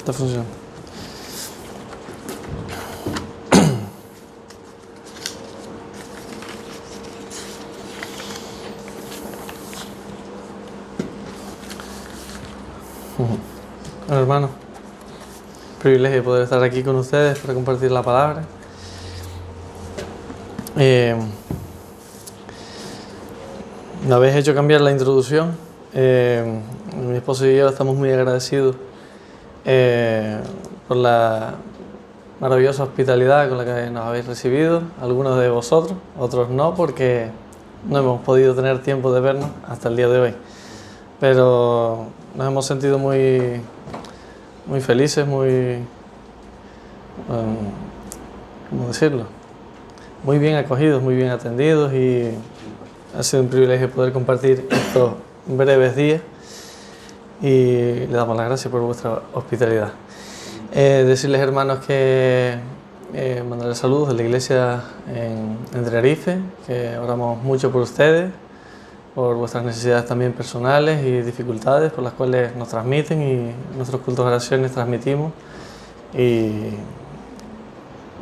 Está funcionando. Bueno, hermano, privilegio poder estar aquí con ustedes para compartir la palabra. Me habéis hecho cambiar la introducción. Mi esposo y yo estamos muy agradecidos por la maravillosa hospitalidad con la que nos habéis recibido, algunos de vosotros, otros no, porque no hemos podido tener tiempo de vernos hasta el día de hoy. Pero nos hemos sentido muy felices, ¿cómo decirlo? Muy bien acogidos, muy bien atendidos, y ha sido un privilegio poder compartir estos breves días y le damos las gracias por vuestra hospitalidad. Decirles, hermanos, que mandarles saludos de la iglesia en Tenerife, que oramos mucho por ustedes, por vuestras necesidades también personales y dificultades por las cuales nos transmiten, y nuestros cultos de oraciones transmitimos, y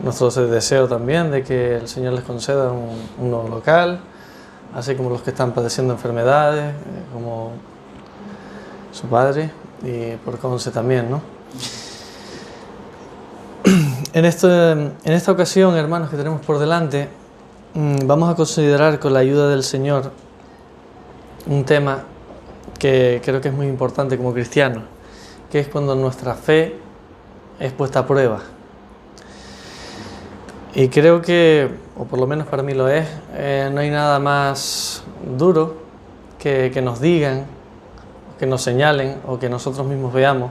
nuestro deseo también de que el Señor les conceda un nuevo local, así como los que están padeciendo enfermedades, como su padre, y por Conce también, ¿no? En esta ocasión, hermanos, que tenemos por delante, vamos a considerar con la ayuda del Señor un tema que creo que es muy importante como cristianos, que es cuando nuestra fe es puesta a prueba. Y creo que, o por lo menos para mí lo es, no hay nada más duro que nos digan, que nos señalen, o que nosotros mismos veamos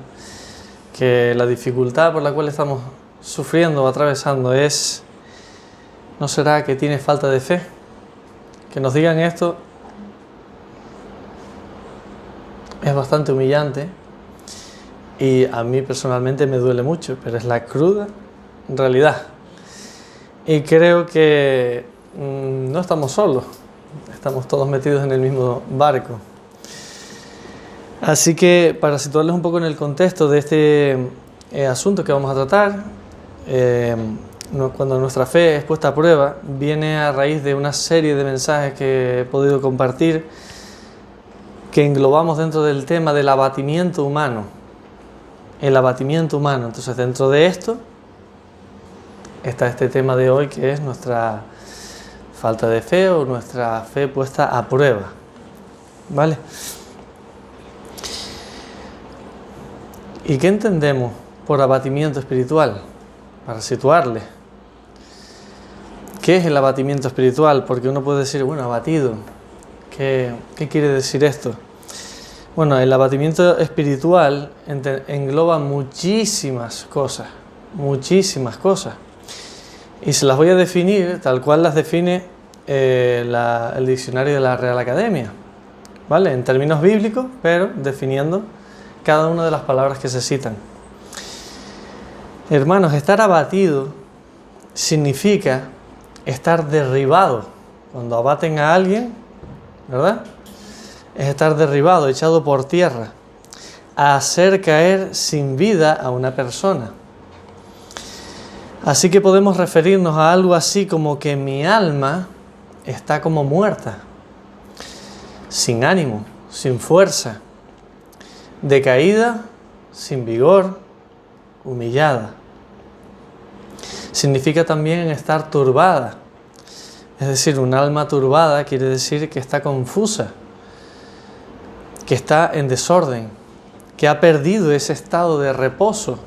que la dificultad por la cual estamos sufriendo o atravesando ¿no será que tienes falta de fe? Que nos digan esto es bastante humillante, y a mí personalmente me duele mucho, pero es la cruda realidad. Y creo que no estamos solos, estamos todos metidos en el mismo barco. Así que, para situarles un poco en el contexto de este asunto que vamos a tratar, cuando nuestra fe es puesta a prueba, viene a raíz de una serie de mensajes que he podido compartir, que englobamos dentro del tema del abatimiento humano. El abatimiento humano. Entonces, dentro de esto está este tema de hoy, que es nuestra falta de fe, o nuestra fe puesta a prueba. ¿Vale? ¿Y qué entendemos por abatimiento espiritual? Para situarle. ¿Qué es el abatimiento espiritual? Porque uno puede decir, bueno, abatido. ¿Qué quiere decir esto? Bueno, el abatimiento espiritual engloba muchísimas cosas. Y se las voy a definir tal cual las define el diccionario de la Real Academia, ¿vale? En términos bíblicos, pero definiendo cada una de las palabras que se citan. Hermanos, estar abatido significa estar derribado. Cuando abaten a alguien, ¿verdad? Es estar derribado, echado por tierra, a hacer caer sin vida a una persona. Así que podemos referirnos a algo así como que mi alma está como muerta, sin ánimo, sin fuerza, decaída, sin vigor, humillada. Significa también estar turbada. Es decir, un alma turbada quiere decir que está confusa, que está en desorden, que ha perdido ese estado de reposo,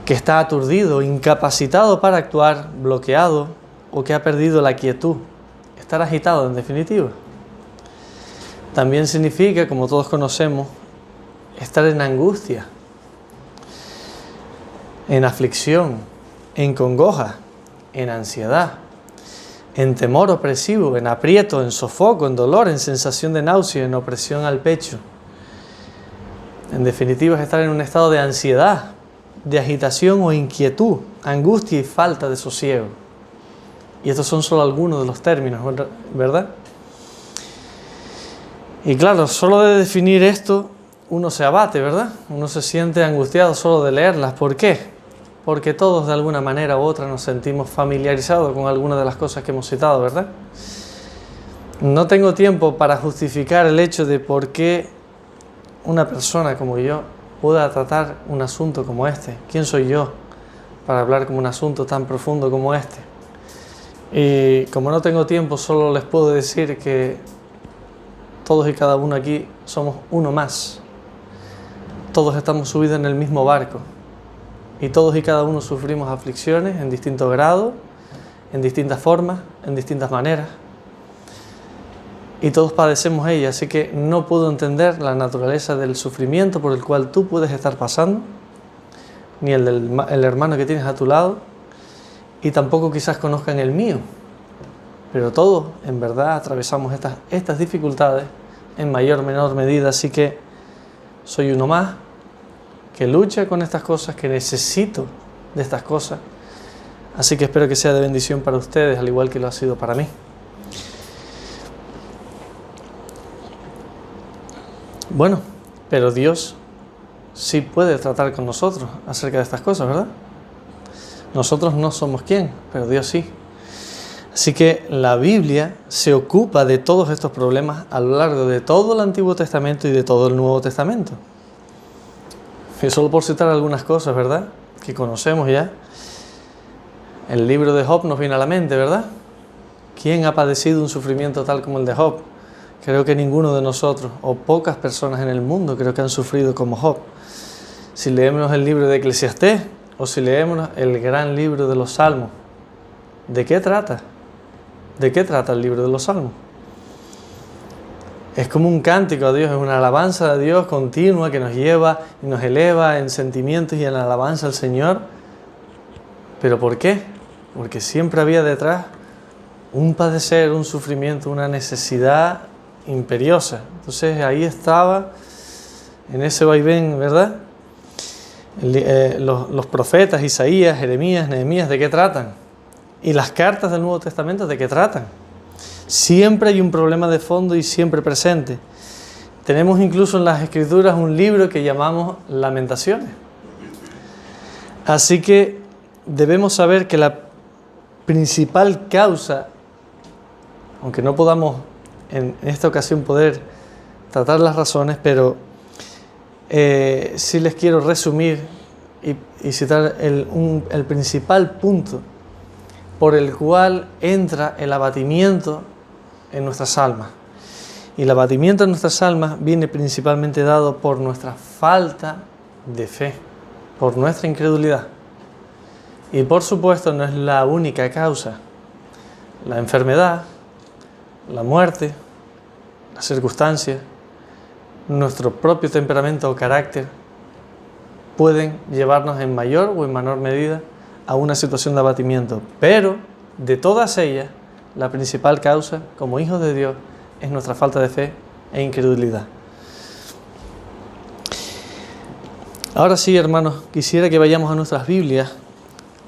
que está aturdido, incapacitado para actuar, bloqueado, o que ha perdido la quietud. Estar agitado, en definitiva. También significa, como todos conocemos, estar en angustia, en aflicción, en congoja, en ansiedad, en temor opresivo, en aprieto, en sofoco, en dolor, en sensación de náusea, en opresión al pecho. En definitiva, es estar en un estado de ansiedad, de agitación o inquietud, angustia y falta de sosiego. Y estos son solo algunos de los términos, ¿verdad? Y claro, solo de definir esto uno se abate, ¿verdad? Uno se siente angustiado solo de leerlas. ¿Por qué? Porque todos de alguna manera u otra nos sentimos familiarizados con algunas de las cosas que hemos citado, ¿verdad? No tengo tiempo para justificar el hecho de por qué una persona como yo pueda tratar un asunto como este. ¿Quién soy yo para hablar como un asunto tan profundo como este? Y como no tengo tiempo, solo les puedo decir que todos y cada uno aquí somos uno más. Todos estamos subidos en el mismo barco y todos y cada uno sufrimos aflicciones en distintos grados, en distintas formas, en distintas maneras. Y todos padecemos ellas, así que no puedo entender la naturaleza del sufrimiento por el cual tú puedes estar pasando, ni el del hermano que tienes a tu lado, y tampoco quizás conozcan el mío. Pero todos, en verdad, atravesamos estas dificultades en mayor o menor medida, así que soy uno más que lucha con estas cosas, que necesito de estas cosas. Así que espero que sea de bendición para ustedes, al igual que lo ha sido para mí. Bueno, pero Dios sí puede tratar con nosotros acerca de estas cosas, ¿verdad? Nosotros no somos quién, pero Dios sí. Así que la Biblia se ocupa de todos estos problemas a lo largo de todo el Antiguo Testamento y de todo el Nuevo Testamento. Y solo por citar algunas cosas, ¿verdad?, que conocemos ya. El libro de Job nos viene a la mente, ¿verdad? ¿Quién ha padecido un sufrimiento tal como el de Job? Creo que ninguno de nosotros, o pocas personas en el mundo, creo que han sufrido como Job. Si leemos el libro de Eclesiastés, o si leemos el gran libro de los Salmos, ¿de qué trata? ¿De qué trata el libro de los Salmos? Es como un cántico a Dios, es una alabanza a Dios continua que nos lleva y nos eleva en sentimientos y en alabanza al Señor. ¿Pero por qué? Porque siempre había detrás un padecer, un sufrimiento, una necesidad imperiosa. Entonces ahí estaba, en ese vaivén, ¿verdad? Los profetas, Isaías, Jeremías, Nehemías, ¿de qué tratan? Y las cartas del Nuevo Testamento, ¿de qué tratan? Siempre hay un problema de fondo y siempre presente. Tenemos incluso en las Escrituras un libro que llamamos Lamentaciones. Así que debemos saber que la principal causa, aunque no podamos en esta ocasión poder tratar las razones, pero sí les quiero resumir y citar el principal punto por el cual entra el abatimiento en nuestras almas. Y el abatimiento en nuestras almas viene principalmente dado por nuestra falta de fe, por nuestra incredulidad. Y por supuesto no es la única causa. La enfermedad, la muerte, las circunstancias, nuestro propio temperamento o carácter pueden llevarnos en mayor o en menor medida a una situación de abatimiento. Pero de todas ellas, la principal causa, como hijos de Dios, es nuestra falta de fe e incredulidad. Ahora sí, hermanos, quisiera que vayamos a nuestras Biblias,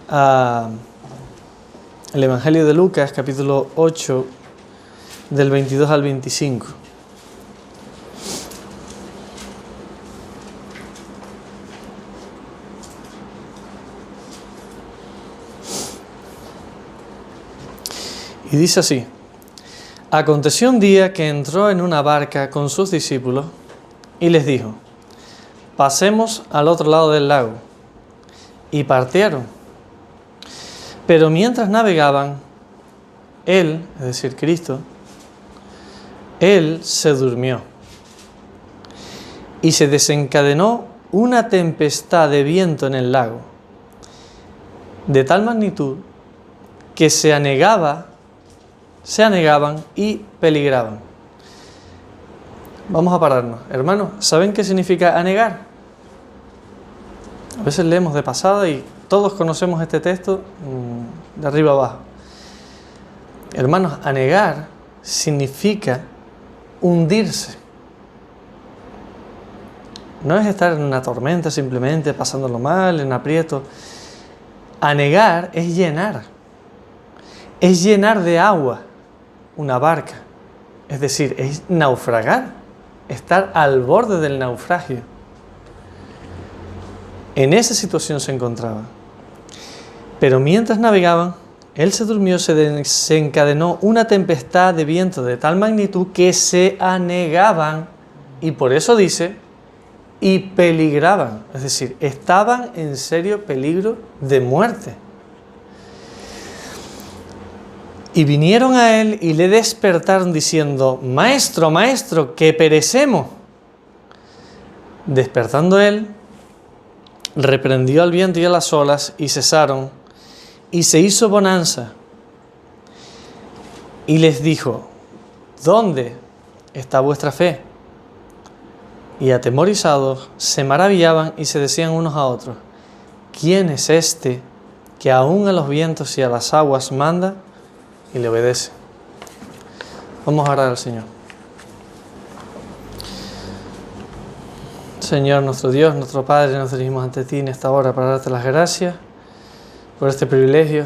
al Evangelio de Lucas, capítulo 8, del 22 al 25. Y dice así: aconteció un día que entró en una barca con sus discípulos y les dijo: pasemos al otro lado del lago. Y partieron. Pero mientras navegaban, Él, es decir, Cristo, Él se durmió. Y se desencadenó una tempestad de viento en el lago, de tal magnitud que se anegaban y peligraban. Vamos a pararnos. Hermanos, ¿saben qué significa anegar? A veces leemos de pasada y todos conocemos este texto de arriba abajo. Hermanos, anegar significa hundirse. No es estar en una tormenta simplemente pasándolo mal, en aprieto. Anegar es llenar. Es llenar de agua una barca. Es decir, es naufragar. estar al borde del naufragio. En esa situación se encontraba. Pero mientras navegaban, él se durmió, se desencadenó una tempestad de viento de tal magnitud que se anegaban, y por eso dice, y peligraban, es decir, estaban en serio peligro de muerte. Y vinieron a él y le despertaron diciendo: Maestro, maestro, que perecemos. Despertando él, reprendió al viento y a las olas, y cesaron, y se hizo bonanza. Y les dijo: ¿Dónde está vuestra fe? Y atemorizados se maravillaban y se decían unos a otros: ¿Quién es este que aún a los vientos y a las aguas manda y le obedece? Vamos a orar al Señor. Señor, nuestro Dios, nuestro Padre, nos dirigimos ante ti en esta hora para darte las gracias por este privilegio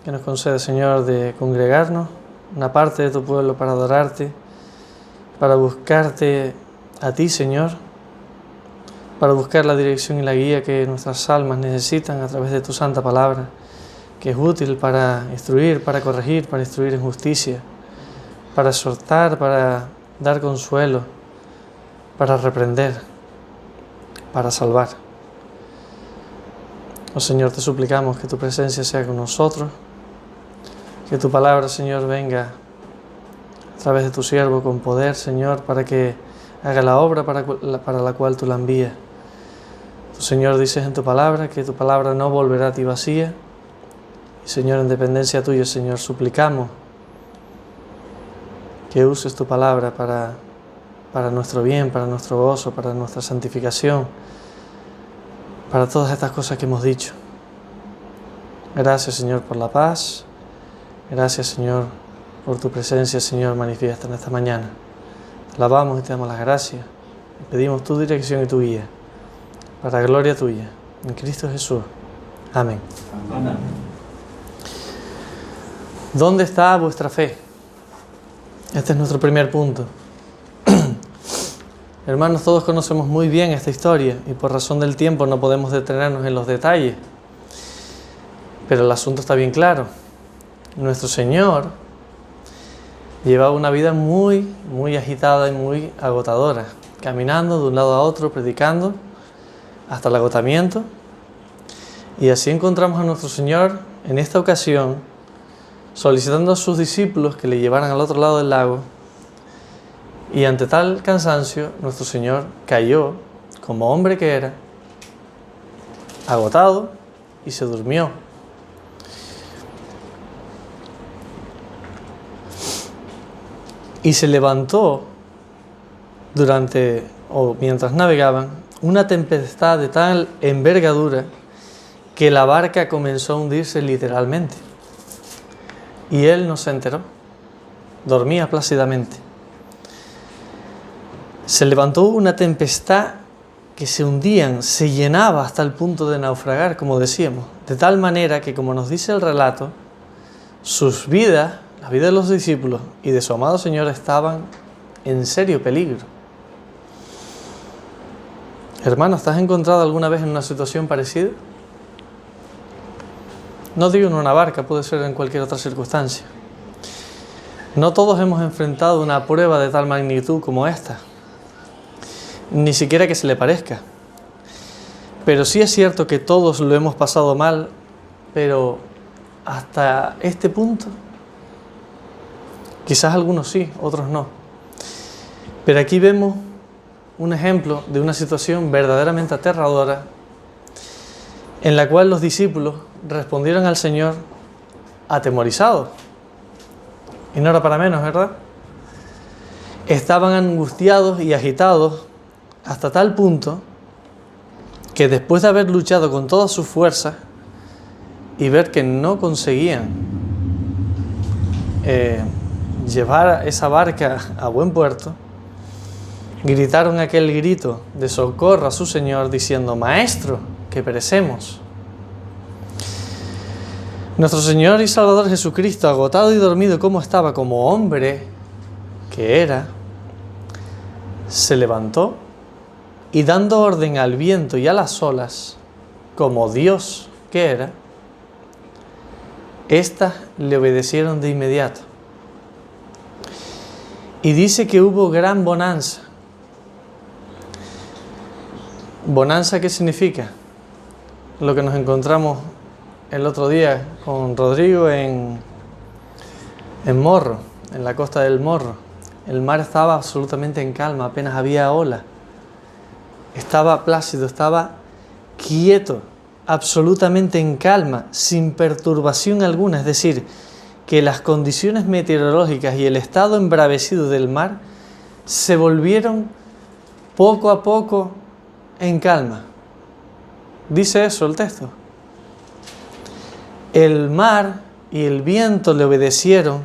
que nos concede, Señor, de congregarnos, una parte de tu pueblo, para adorarte, para buscarte a ti, Señor, para buscar la dirección y la guía que nuestras almas necesitan a través de tu santa palabra, que es útil para instruir, para corregir, para instruir en justicia, para exhortar, para dar consuelo, para reprender, para salvar. Oh Señor, te suplicamos que tu presencia sea con nosotros, que tu palabra, Señor, venga a través de tu siervo con poder, Señor, para que haga la obra para la cual tú la envías. Tu Señor, dices en tu palabra que tu palabra no volverá a ti vacía. Y Señor, en dependencia tuya, Señor, suplicamos que uses tu palabra para nuestro bien, para nuestro gozo, para nuestra santificación, para todas estas cosas que hemos dicho. Gracias, Señor, por la paz. Gracias, Señor, por tu presencia, Señor, manifiesta en esta mañana. Te alabamos y te damos las gracias. Y pedimos tu dirección y tu guía, para gloria tuya, en Cristo Jesús. Amén. Amén. ¿Dónde está vuestra fe? Este es nuestro primer punto. Hermanos, todos conocemos muy bien esta historia y por razón del tiempo no podemos detenernos en los detalles. Pero el asunto está bien claro. Nuestro Señor llevaba una vida muy, muy agitada y muy agotadora, caminando de un lado a otro, predicando, hasta el agotamiento. Y así encontramos a nuestro Señor en esta ocasión, solicitando a sus discípulos que le llevaran al otro lado del lago. Y ante tal cansancio, nuestro Señor cayó, como hombre que era, agotado, y se durmió. Y se levantó mientras navegaban, una tempestad de tal envergadura que la barca comenzó a hundirse literalmente. Y él no se enteró, dormía plácidamente. Se levantó una tempestad que se hundían, se llenaba hasta el punto de naufragar, como decíamos, de tal manera que, como nos dice el relato, sus vidas, la vida de los discípulos y de su amado Señor, estaban en serio peligro. Hermano, ¿estás encontrado alguna vez en una situación parecida? No digo en una barca, puede ser en cualquier otra circunstancia. No todos hemos enfrentado una prueba de tal magnitud como esta, ni siquiera que se le parezca. Pero sí es cierto que todos lo hemos pasado mal, pero hasta este punto. Quizás algunos sí, otros no. Pero aquí vemos un ejemplo de una situación verdaderamente aterradora en la cual los discípulos respondieron al Señor atemorizados. Y no era para menos, ¿verdad? Estaban angustiados y agitados hasta tal punto que después de haber luchado con todas sus fuerzas y ver que no conseguían llevar esa barca a buen puerto, gritaron aquel grito de socorro a su Señor diciendo: Maestro, que perecemos. Nuestro Señor y Salvador Jesucristo, agotado y dormido como estaba, como hombre que era, se levantó y dando orden al viento y a las olas, como Dios que era, éstas le obedecieron de inmediato. Y dice que hubo gran bonanza. ¿Bonanza qué significa? Lo que nos encontramos el otro día con Rodrigo en Morro, en la costa del Morro. El mar estaba absolutamente en calma, apenas había ola. Estaba plácido, estaba quieto, absolutamente en calma, sin perturbación alguna. Es decir, que las condiciones meteorológicas y el estado embravecido del mar se volvieron poco a poco en calma. Dice eso el texto. El mar y el viento le obedecieron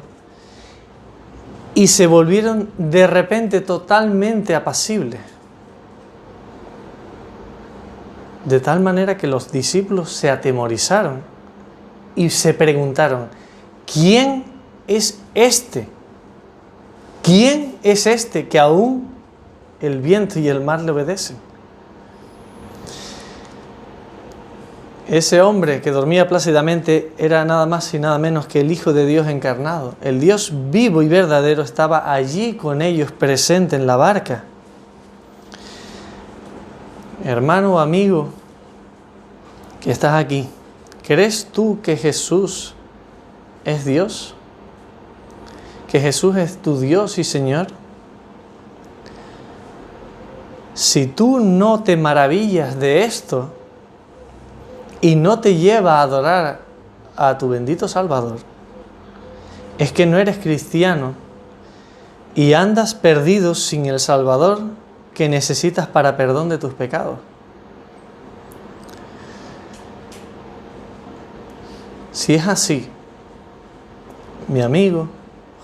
y se volvieron de repente totalmente apacibles. De tal manera que los discípulos se atemorizaron y se preguntaron: ¿quién es este? ¿Quién es este que aún el viento y el mar le obedecen? Ese hombre que dormía plácidamente era nada más y nada menos que el Hijo de Dios encarnado. El Dios vivo y verdadero estaba allí con ellos, presente en la barca. Hermano o amigo que estás aquí, ¿crees tú que Jesús es Dios? ¿Que Jesús es tu Dios y Señor? Si tú no te maravillas de esto y no te lleva a adorar a tu bendito Salvador, es que no eres cristiano y andas perdido sin el Salvador que necesitas para perdón de tus pecados. Si es así, mi amigo,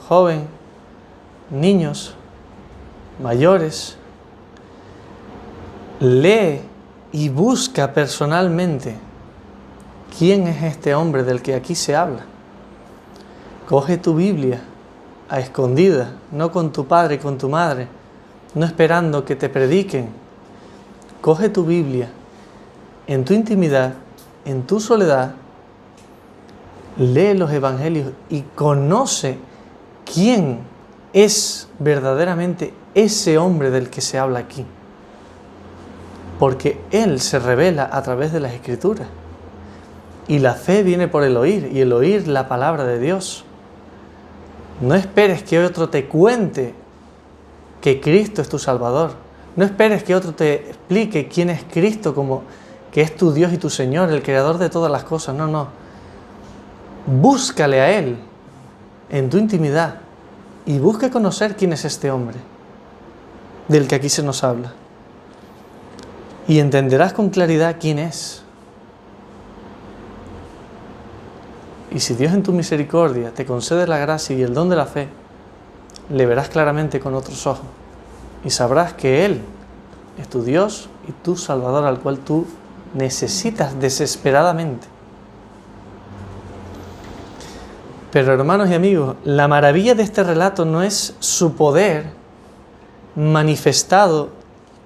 joven, niños, mayores, lee y busca personalmente quién es este hombre del que aquí se habla. Coge tu Biblia a escondidas, no con tu padre y con tu madre, no esperando que te prediquen. Coge tu Biblia en tu intimidad, en tu soledad, lee los evangelios y conoce quién es verdaderamente ese hombre del que se habla aquí. Porque Él se revela a través de las Escrituras. Y la fe viene por el oír, y el oír la palabra de Dios. No esperes que otro te cuente que Cristo es tu Salvador. No esperes que otro te explique quién es Cristo, como que es tu Dios y tu Señor, el Creador de todas las cosas. No, no. Búscale a Él en tu intimidad y busca conocer quién es este hombre del que aquí se nos habla. Y entenderás con claridad quién es. Y si Dios en tu misericordia te concede la gracia y el don de la fe, le verás claramente con otros ojos y sabrás que Él es tu Dios y tu Salvador, al cual tú necesitas desesperadamente. Pero hermanos y amigos, la maravilla de este relato no es su poder manifestado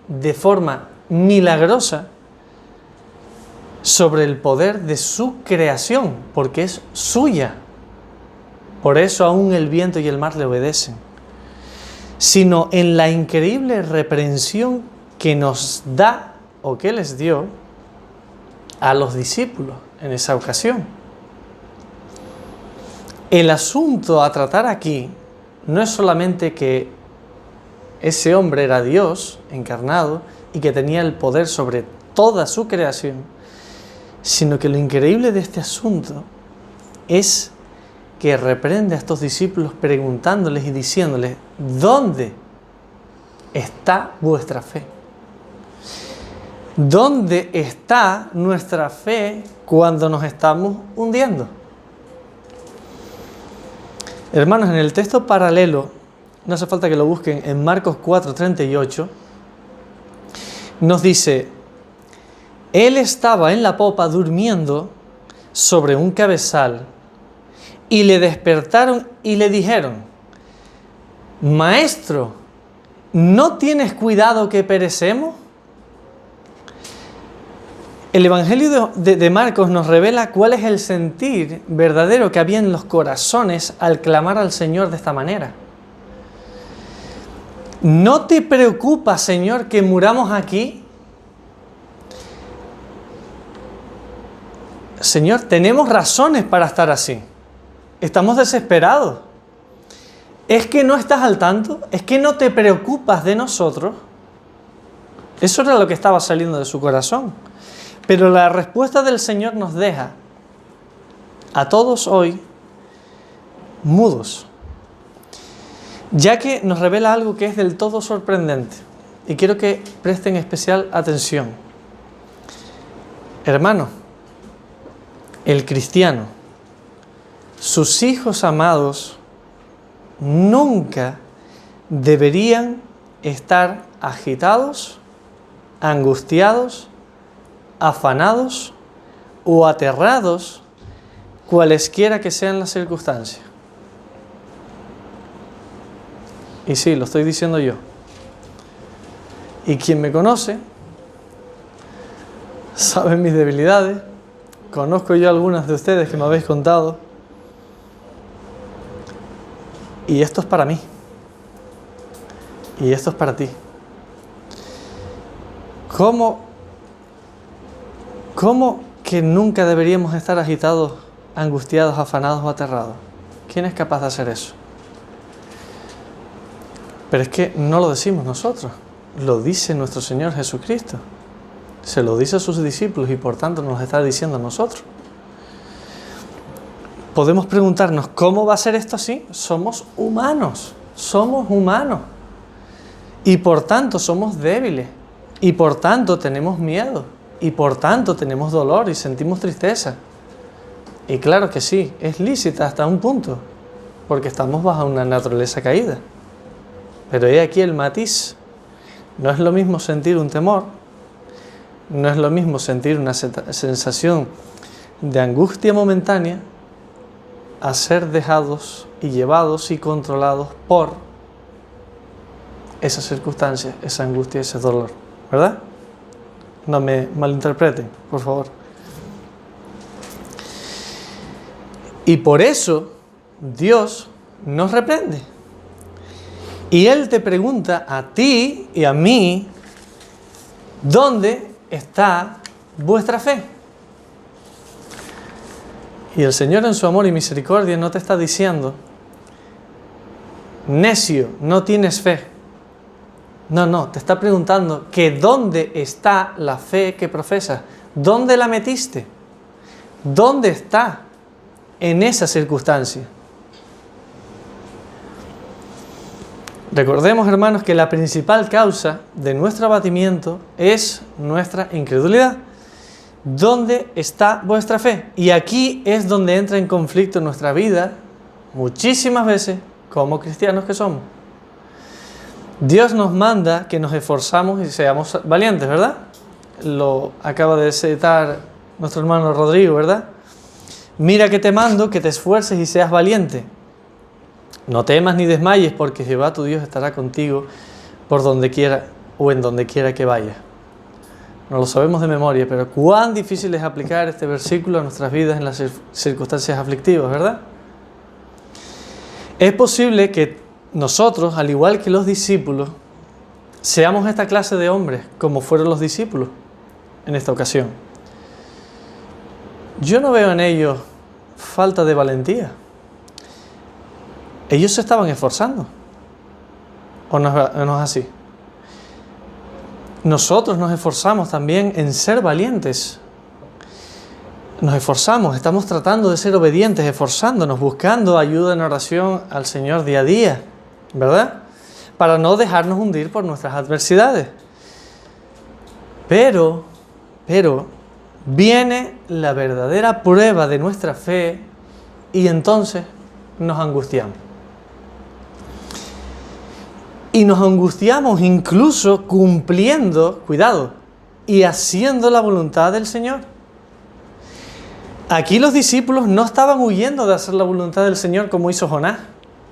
de forma milagrosa sobre el poder de su creación, porque es suya. Por eso aún el viento y el mar le obedecen. Sino en la increíble reprensión que nos da o que les dio a los discípulos en esa ocasión. El asunto a tratar aquí no es solamente que ese hombre era Dios encarnado y que tenía el poder sobre toda su creación, sino que lo increíble de este asunto es que reprende a estos discípulos preguntándoles y diciéndoles: ¿dónde está vuestra fe? ¿Dónde está nuestra fe cuando nos estamos hundiendo? Hermanos, en el texto paralelo, no hace falta que lo busquen, en Marcos 4:38, nos dice: Él estaba en la popa durmiendo sobre un cabezal y le despertaron y le dijeron: Maestro, ¿no tienes cuidado que perecemos? El Evangelio de Marcos nos revela cuál es el sentir verdadero que había en los corazones al clamar al Señor de esta manera. ¿No te preocupa, Señor, que muramos aquí? Señor, tenemos razones para estar así. Estamos desesperados. ¿Es que no estás al tanto? ¿Es que no te preocupas de nosotros? Eso era lo que estaba saliendo de su corazón. Pero la respuesta del Señor nos deja a todos hoy mudos, ya que nos revela algo que es del todo sorprendente. Y quiero que presten especial atención. Hermano, el cristiano, sus hijos amados, nunca deberían estar agitados, angustiados, afanados o aterrados, cualesquiera que sean las circunstancias. Y sí, lo estoy diciendo yo. Y quien me conoce sabe mis debilidades. Conozco yo algunas de ustedes que me habéis contado. Y esto es para mí. Y esto es para ti. ¿Cómo que nunca deberíamos estar agitados, angustiados, afanados o aterrados? ¿Quién es capaz de hacer eso? Pero es que no lo decimos nosotros, lo dice nuestro Señor Jesucristo. Se lo dice a sus discípulos y por tanto nos lo está diciendo a nosotros. Podemos preguntarnos, ¿cómo va a ser esto así? Somos humanos. Y por tanto somos débiles. Y por tanto tenemos miedo. Y por tanto tenemos dolor y sentimos tristeza. Y claro que sí, es lícita hasta un punto, porque estamos bajo una naturaleza caída. Pero he aquí el matiz. No es lo mismo sentir un temor, no es lo mismo sentir una sensación de angustia momentánea a ser dejados y llevados y controlados por esas circunstancias, esa angustia, ese dolor, ¿verdad? No me malinterpreten, por favor. Y por eso Dios nos reprende. Y Él te pregunta a ti y a mí, ¿dónde está vuestra fe? Y el Señor en su amor y misericordia no te está diciendo, necio, no tienes fe. No, te está preguntando que ¿dónde está la fe que profesas? ¿Dónde la metiste? ¿Dónde está en esa circunstancia? Recordemos, hermanos, que la principal causa de nuestro abatimiento es nuestra incredulidad. ¿Dónde está vuestra fe? Y aquí es donde entra en conflicto nuestra vida, muchísimas veces, como cristianos que somos. Dios nos manda que nos esforzamos y seamos valientes, ¿verdad? Lo acaba de citar nuestro hermano Rodrigo, ¿verdad? Mira que te mando que te esfuerces y seas valiente. No temas ni desmayes, porque Jehová tu Dios estará contigo por donde quiera o en donde quiera que vayas. No lo sabemos de memoria, pero cuán difícil es aplicar este versículo a nuestras vidas en las circunstancias aflictivas, ¿verdad? Es posible que nosotros, al igual que los discípulos, seamos esta clase de hombres, como fueron los discípulos en esta ocasión. Yo no veo en ellos falta de valentía. Ellos se estaban esforzando. ¿O no es así? Nosotros nos esforzamos también en ser valientes. Nos esforzamos, estamos tratando de ser obedientes, esforzándonos, buscando ayuda en oración al Señor día a día, ¿verdad? Para no dejarnos hundir por nuestras adversidades. Pero viene la verdadera prueba de nuestra fe y entonces nos angustiamos. Y nos angustiamos incluso cumpliendo, cuidado, y haciendo la voluntad del Señor. Aquí los discípulos no estaban huyendo de hacer la voluntad del Señor como hizo Jonás.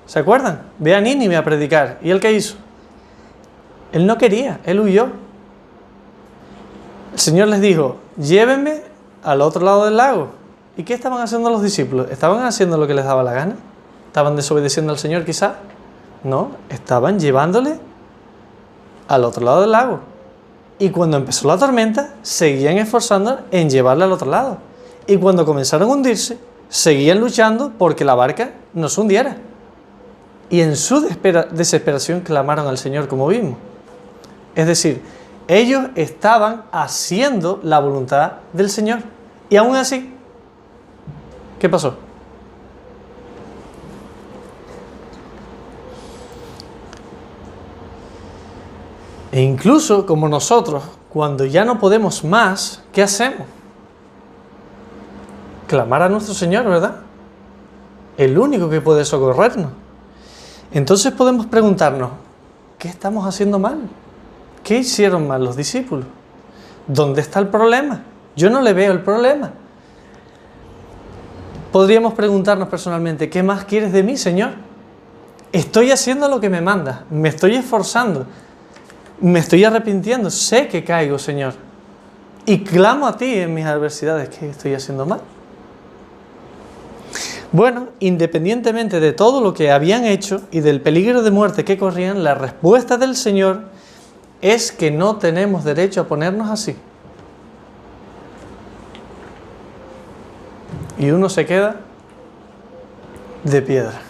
¿Se acuerdan? Ve a Nínive a predicar. ¿Y él qué hizo? Él no quería, él huyó. El Señor les dijo, llévenme al otro lado del lago. ¿Y qué estaban haciendo los discípulos? ¿Estaban haciendo lo que les daba la gana? ¿Estaban desobedeciendo al Señor quizás? No, estaban llevándole al otro lado del lago. Y cuando empezó la tormenta, seguían esforzando en llevarle al otro lado. Y cuando comenzaron a hundirse, seguían luchando porque la barca no se hundiera. Y en su desesperación clamaron al Señor, como vimos. Es decir, ellos estaban haciendo la voluntad del Señor. Y aún así, ¿qué pasó? E incluso como nosotros, cuando ya no podemos más, ¿qué hacemos? Clamar a nuestro Señor, ¿verdad? El único que puede socorrernos. Entonces podemos preguntarnos, ¿qué estamos haciendo mal? ¿Qué hicieron mal los discípulos? ¿Dónde está el problema? Yo no le veo el problema. Podríamos preguntarnos personalmente, ¿qué más quieres de mí, Señor? Estoy haciendo lo que me mandas, me estoy esforzando, me estoy arrepintiendo, sé que caigo, Señor, y clamo a ti en mis adversidades. ¿Qué estoy haciendo mal? Bueno, independientemente de todo lo que habían hecho y del peligro de muerte que corrían, la respuesta del Señor es que no tenemos derecho a ponernos así. Y uno se queda de piedra.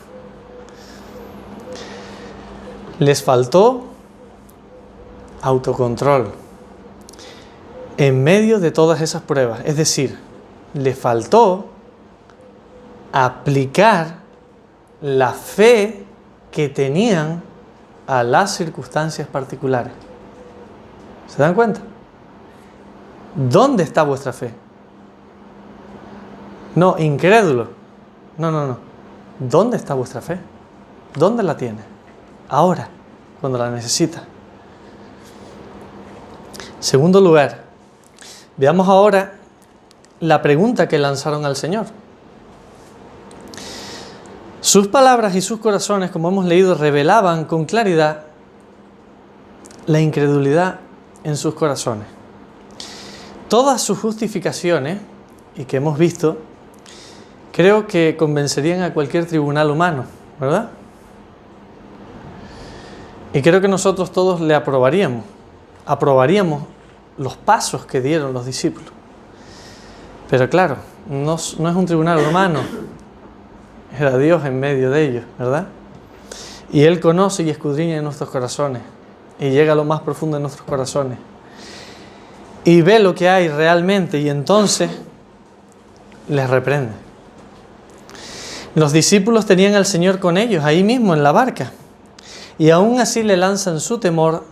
Les faltó autocontrol en medio de todas esas pruebas. Es decir, les faltó aplicar la fe que tenían a las circunstancias particulares. ¿Se dan cuenta? ¿Dónde está vuestra fe? No, incrédulo. No. ¿Dónde está vuestra fe? ¿Dónde la tiene? Ahora, cuando la necesita. Segundo lugar, veamos ahora la pregunta que lanzaron al Señor. Sus palabras y sus corazones, como hemos leído, revelaban con claridad la incredulidad en sus corazones. Todas sus justificaciones, y que hemos visto, creo que convencerían a cualquier tribunal humano, ¿verdad? Y creo que nosotros todos le aprobaríamos los pasos que dieron los discípulos. Pero claro, no es un tribunal humano, era Dios en medio de ellos, ¿verdad? Y Él conoce y escudriña en nuestros corazones, y llega a lo más profundo de nuestros corazones, y ve lo que hay realmente, y entonces les reprende. Los discípulos tenían al Señor con ellos, ahí mismo en la barca, y aún así le lanzan su temor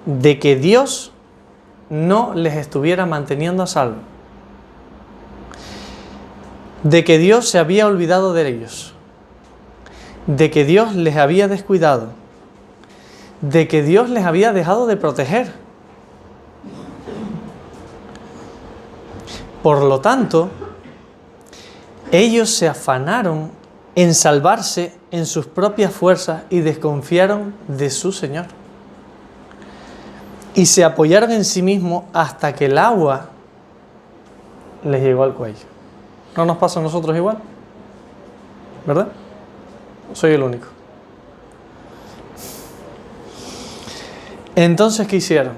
de que Dios no les estuviera manteniendo a salvo, de que Dios se había olvidado de ellos, de que Dios les había descuidado, de que Dios les había dejado de proteger. Por lo tanto, ellos se afanaron en salvarse en sus propias fuerzas y desconfiaron de su Señor. Y se apoyaron en sí mismos hasta que el agua les llegó al cuello. ¿No nos pasa a nosotros igual? ¿Verdad? Soy el único. Entonces, ¿qué hicieron?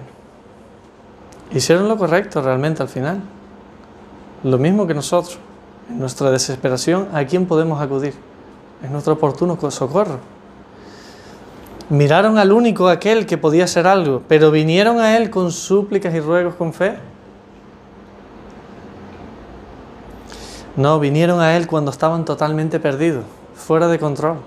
Hicieron lo correcto realmente al final. Lo mismo que nosotros. En nuestra desesperación, ¿a quién podemos acudir? Es nuestro oportuno socorro. Miraron al único, aquel que podía hacer algo, pero vinieron a Él con súplicas y ruegos con fe. No, vinieron a Él cuando estaban totalmente perdidos, fuera de control.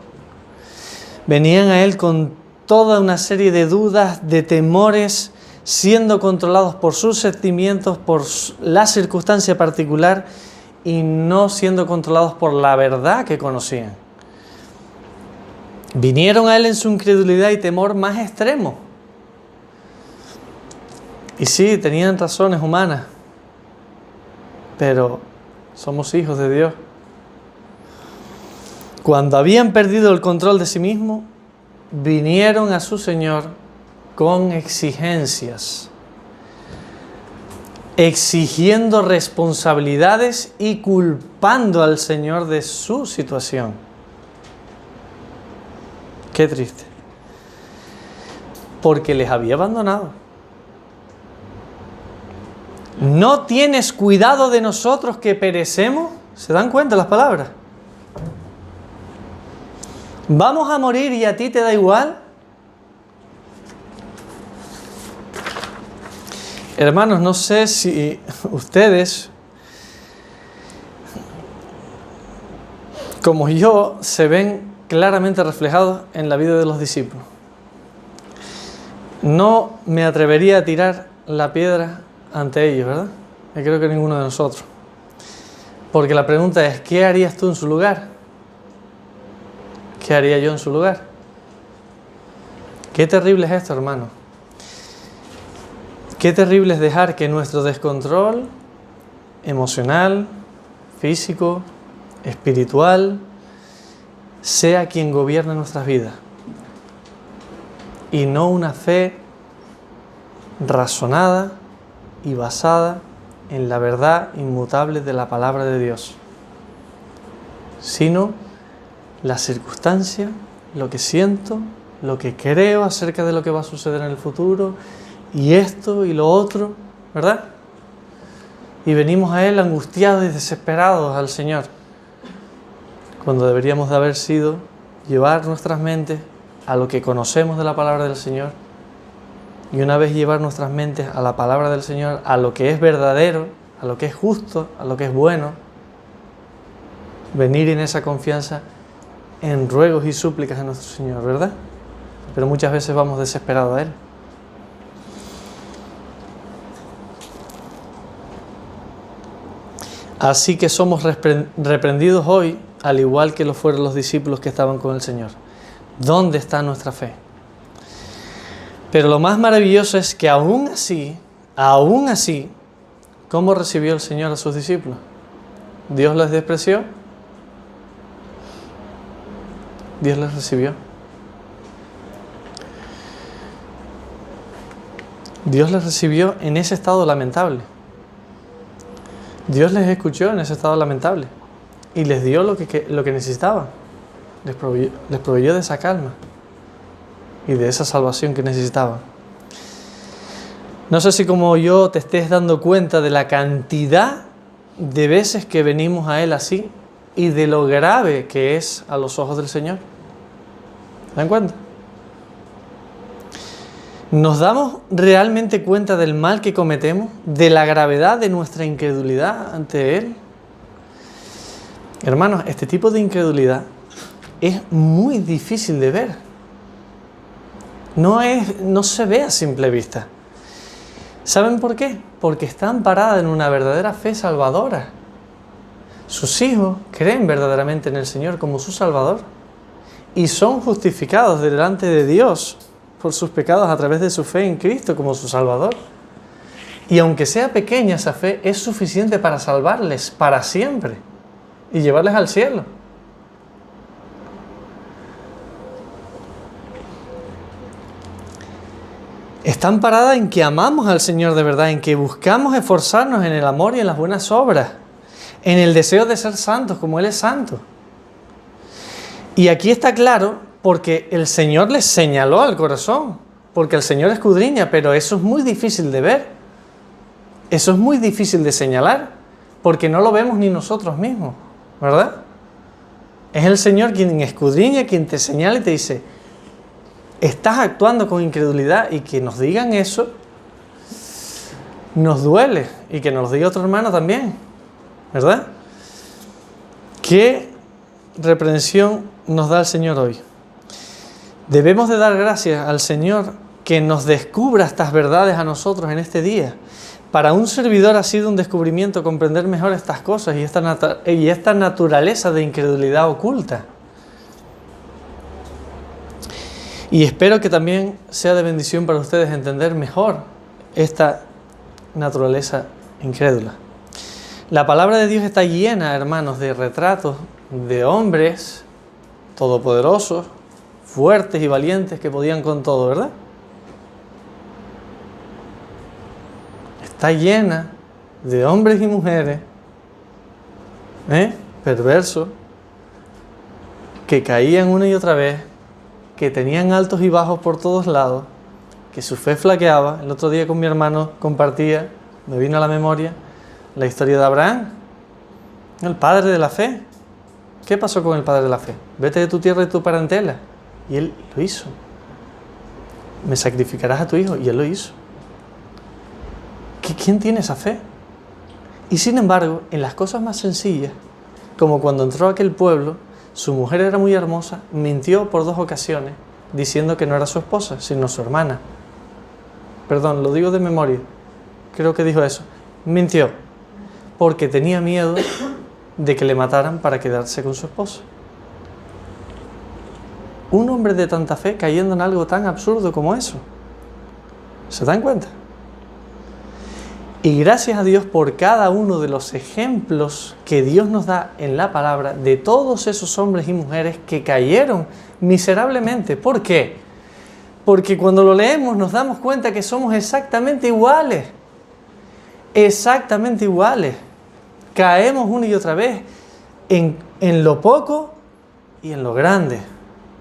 Venían a Él con toda una serie de dudas, de temores, siendo controlados por sus sentimientos, por la circunstancia particular y no siendo controlados por la verdad que conocían. Vinieron a Él en su incredulidad y temor más extremo. Y sí, tenían razones humanas, pero somos hijos de Dios. Cuando habían perdido el control de sí mismos, vinieron a su Señor con exigencias, exigiendo responsabilidades y culpando al Señor de su situación. Qué triste. Porque les había abandonado. ¿No tienes cuidado de nosotros que perecemos? ¿Se dan cuenta las palabras? ¿Vamos a morir y a ti te da igual? Hermanos, no sé si ustedes, como yo, se ven claramente reflejados en la vida de los discípulos. No me atrevería a tirar la piedra ante ellos, ¿verdad? Yo creo que ninguno de nosotros. Porque la pregunta es, ¿qué harías tú en su lugar? ¿Qué haría yo en su lugar? Qué terrible es esto, hermano. Qué terrible es dejar que nuestro descontrol emocional, físico, espiritual, sea quien gobierne nuestras vidas. Y no una fe razonada y basada en la verdad inmutable de la palabra de Dios, sino la circunstancia, lo que siento, lo que creo acerca de lo que va a suceder en el futuro, y esto y lo otro, ¿verdad? Y venimos a Él angustiados y desesperados al Señor, cuando deberíamos de haber sido llevar nuestras mentes a lo que conocemos de la palabra del Señor, y una vez llevar nuestras mentes a la palabra del Señor, a lo que es verdadero, a lo que es justo, a lo que es bueno, venir en esa confianza en ruegos y súplicas a nuestro Señor, ¿verdad? Pero muchas veces vamos desesperados a Él. Así que somos reprendidos hoy, al igual que lo fueron los discípulos que estaban con el Señor. ¿Dónde está nuestra fe? Pero lo más maravilloso es que aún así, ¿cómo recibió el Señor a sus discípulos? ¿Dios les despreció? Dios les recibió. Dios les recibió en ese estado lamentable. Dios les escuchó en ese estado lamentable y les dio lo que necesitaban. Les proveyó de esa calma y de esa salvación que necesitaban. No sé si como yo te estés dando cuenta de la cantidad de veces que venimos a Él así y de lo grave que es a los ojos del Señor. ¿Se dan cuenta? ¿Nos damos realmente cuenta del mal que cometemos? ¿De la gravedad de nuestra incredulidad ante Él? Hermanos, este tipo de incredulidad es muy difícil de ver. No se ve a simple vista. ¿Saben por qué? Porque está amparada en una verdadera fe salvadora. Sus hijos creen verdaderamente en el Señor como su Salvador y son justificados delante de Dios por sus pecados a través de su fe en Cristo como su Salvador. Y aunque sea pequeña esa fe, es suficiente para salvarles para siempre y llevarles al cielo. Está amparada en que amamos al Señor de verdad, en que buscamos esforzarnos en el amor y en las buenas obras, en el deseo de ser santos como Él es santo. Y aquí está claro porque el Señor les señaló al corazón, porque el Señor escudriña, pero eso es muy difícil de ver. Eso es muy difícil de señalar, porque no lo vemos ni nosotros mismos, ¿verdad? Es el Señor quien escudriña, quien te señala y te dice, estás actuando con incredulidad, y que nos digan eso nos duele, y que nos lo diga otro hermano también, ¿verdad? ¿Qué reprensión nos da el Señor hoy? Debemos de dar gracias al Señor que nos descubra estas verdades a nosotros en este día. Para un servidor ha sido un descubrimiento comprender mejor estas cosas y esta naturaleza de incredulidad oculta. Y espero que también sea de bendición para ustedes entender mejor esta naturaleza incrédula. La palabra de Dios está llena, hermanos, de retratos de hombres todopoderosos, fuertes y valientes que podían con todo, ¿verdad? está llena de hombres y mujeres perversos, que caían una y otra vez, que tenían altos y bajos por todos lados, que su fe flaqueaba. El otro día con mi hermano compartía, me vino a la memoria, la historia de Abraham, el padre de la fe. ¿Qué pasó con el padre de la fe? Vete de tu tierra y tu parentela. Y él lo hizo. Me sacrificarás a tu hijo. Y él lo hizo. ¿Quién tiene esa fe? Y sin embargo, en las cosas más sencillas, como cuando entró a aquel pueblo, su mujer era muy hermosa, mintió por 2 ocasiones, diciendo que no era su esposa, sino su hermana. Perdón, lo digo de memoria. Creo que dijo eso. Mintió, porque tenía miedo de que le mataran para quedarse con su esposa. Un hombre de tanta fe cayendo en algo tan absurdo como eso. ¿Se dan cuenta? Y gracias a Dios por cada uno de los ejemplos que Dios nos da en la palabra de todos esos hombres y mujeres que cayeron miserablemente. ¿Por qué? Porque cuando lo leemos nos damos cuenta que somos exactamente iguales. Exactamente iguales. Caemos una y otra vez en lo poco y en lo grande.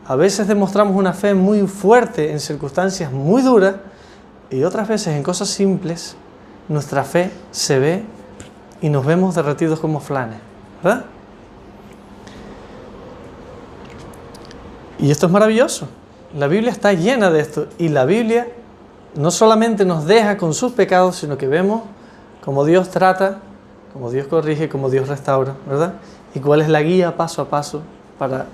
A veces demostramos una fe muy fuerte en circunstancias muy duras y otras veces en cosas simples nuestra fe se ve y nos vemos derretidos como flanes, ¿verdad? Y esto es maravilloso. La Biblia está llena de esto y la Biblia no solamente nos deja con sus pecados, sino que vemos cómo Dios trata, cómo Dios corrige, cómo Dios restaura, ¿verdad? Y cuál es la guía paso a paso para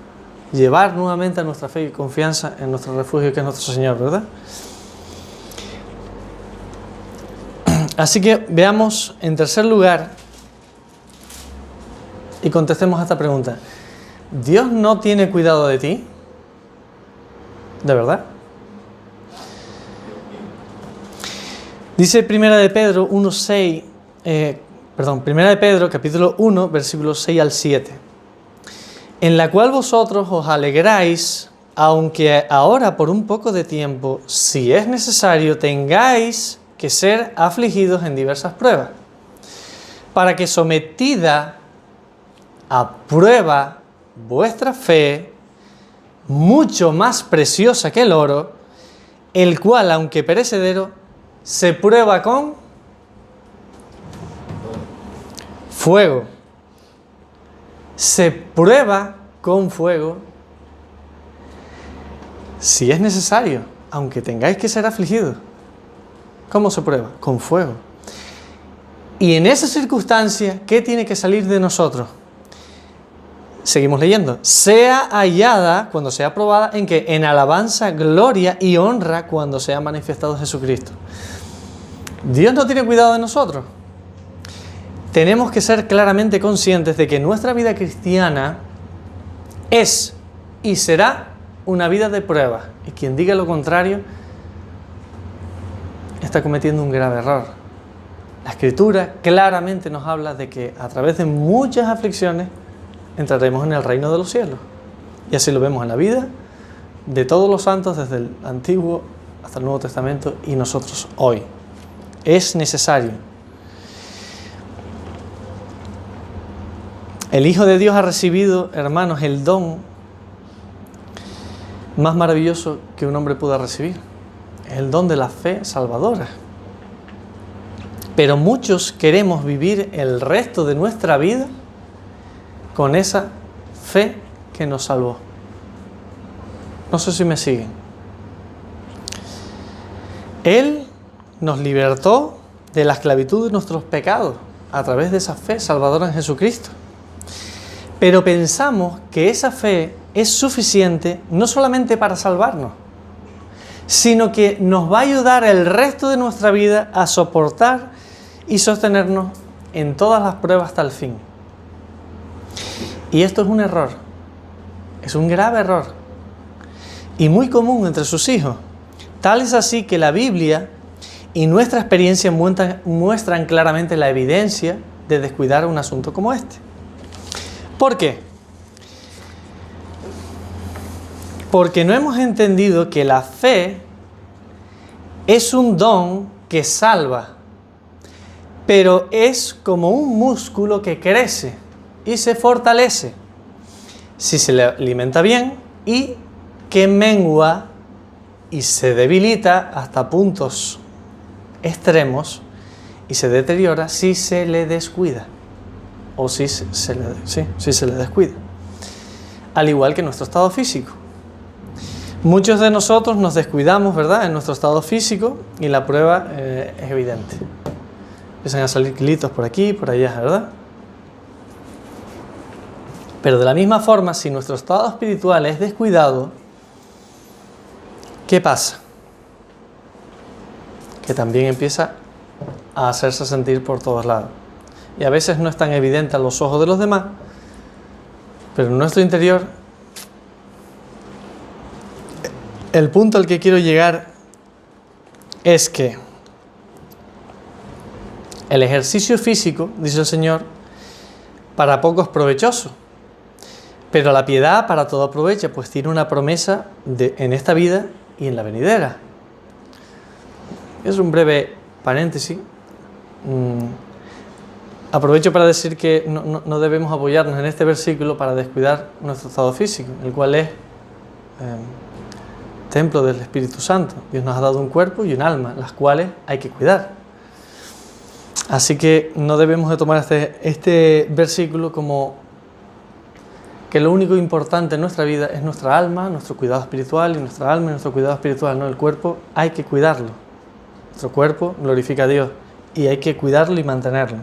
llevar nuevamente a nuestra fe y confianza en nuestro refugio que es nuestro Señor, ¿verdad? Así que veamos en tercer lugar y contestemos a esta pregunta. ¿Dios no tiene cuidado de ti? ¿De verdad? Dice Primera de Pedro 1:6, Primera de Pedro capítulo 1, versículos 6 al 7. En la cual vosotros os alegráis, aunque ahora por un poco de tiempo, si es necesario, tengáis que ser afligidos en diversas pruebas, para que sometida a prueba vuestra fe, mucho más preciosa que el oro, el cual, aunque perecedero, se prueba con fuego. Se prueba con fuego, si es necesario, aunque tengáis que ser afligidos. ¿Cómo se prueba? Con fuego. Y en esa circunstancia, ¿qué tiene que salir de nosotros? Seguimos leyendo. Sea hallada cuando sea probada en que en alabanza, gloria y honra cuando sea manifestado Jesucristo. Dios no tiene cuidado de nosotros. Tenemos que ser claramente conscientes de que nuestra vida cristiana es y será una vida de prueba. Y quien diga lo contrario está cometiendo un grave error. La Escritura claramente nos habla de que a través de muchas aflicciones entraremos en el reino de los cielos. Y así lo vemos en la vida de todos los santos desde el Antiguo hasta el Nuevo Testamento y nosotros hoy. Es necesario. El Hijo de Dios ha recibido, hermanos, el don más maravilloso que un hombre pueda recibir. Es el don de la fe salvadora. Pero muchos queremos vivir el resto de nuestra vida con esa fe que nos salvó. No sé si me siguen. Él nos libertó de la esclavitud de nuestros pecados a través de esa fe salvadora en Jesucristo. Pero pensamos que esa fe es suficiente no solamente para salvarnos, sino que nos va a ayudar el resto de nuestra vida a soportar y sostenernos en todas las pruebas hasta el fin. Y esto es un error, es un grave error y muy común entre sus hijos. Tal es así que la Biblia y nuestra experiencia muestran claramente la evidencia de descuidar un asunto como este. ¿Por qué? Porque no hemos entendido que la fe es un don que salva, pero es como un músculo que crece y se fortalece si se le alimenta bien, y que mengua y se debilita hasta puntos extremos y se deteriora si se le descuida, o si se le descuida, al igual que nuestro estado físico. Muchos de nosotros nos descuidamos, ¿verdad?, en nuestro estado físico, y la prueba es evidente. Empiezan a salir kilitos por aquí, por allá, ¿verdad? Pero de la misma forma, si nuestro estado espiritual es descuidado, ¿qué pasa? Que también empieza a hacerse sentir por todos lados. Y a veces no es tan evidente a los ojos de los demás, pero en nuestro interior, el punto al que quiero llegar es que el ejercicio físico, dice el Señor, para poco es provechoso, pero la piedad para todo aprovecha, pues tiene una promesa en esta vida y en la venidera. Es un breve paréntesis. Aprovecho para decir que no debemos apoyarnos en este versículo para descuidar nuestro estado físico, el cual es templo del Espíritu Santo. Dios nos ha dado un cuerpo y un alma, las cuales hay que cuidar. Así que no debemos de tomar este versículo como que lo único importante en nuestra vida es nuestra alma, nuestro cuidado espiritual, y nuestra alma y nuestro cuidado espiritual, no, el cuerpo hay que cuidarlo. Nuestro cuerpo glorifica a Dios y hay que cuidarlo y mantenerlo.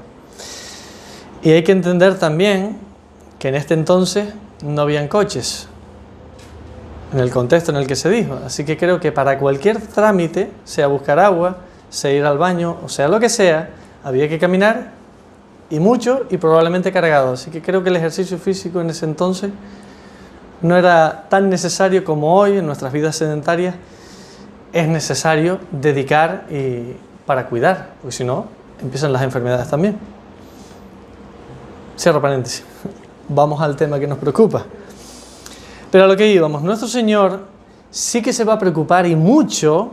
Y hay que entender también que en este entonces no habían coches, en el contexto en el que se dijo. Así que creo que para cualquier trámite, sea buscar agua, sea ir al baño, o sea lo que sea, había que caminar, y mucho, y probablemente cargado. Así que creo que el ejercicio físico en ese entonces no era tan necesario como hoy en nuestras vidas sedentarias es necesario dedicar para cuidar, porque si no, empiezan las enfermedades también. Cierro paréntesis. Vamos al tema que nos preocupa. Pero a lo que íbamos, nuestro Señor sí que se va a preocupar, y mucho,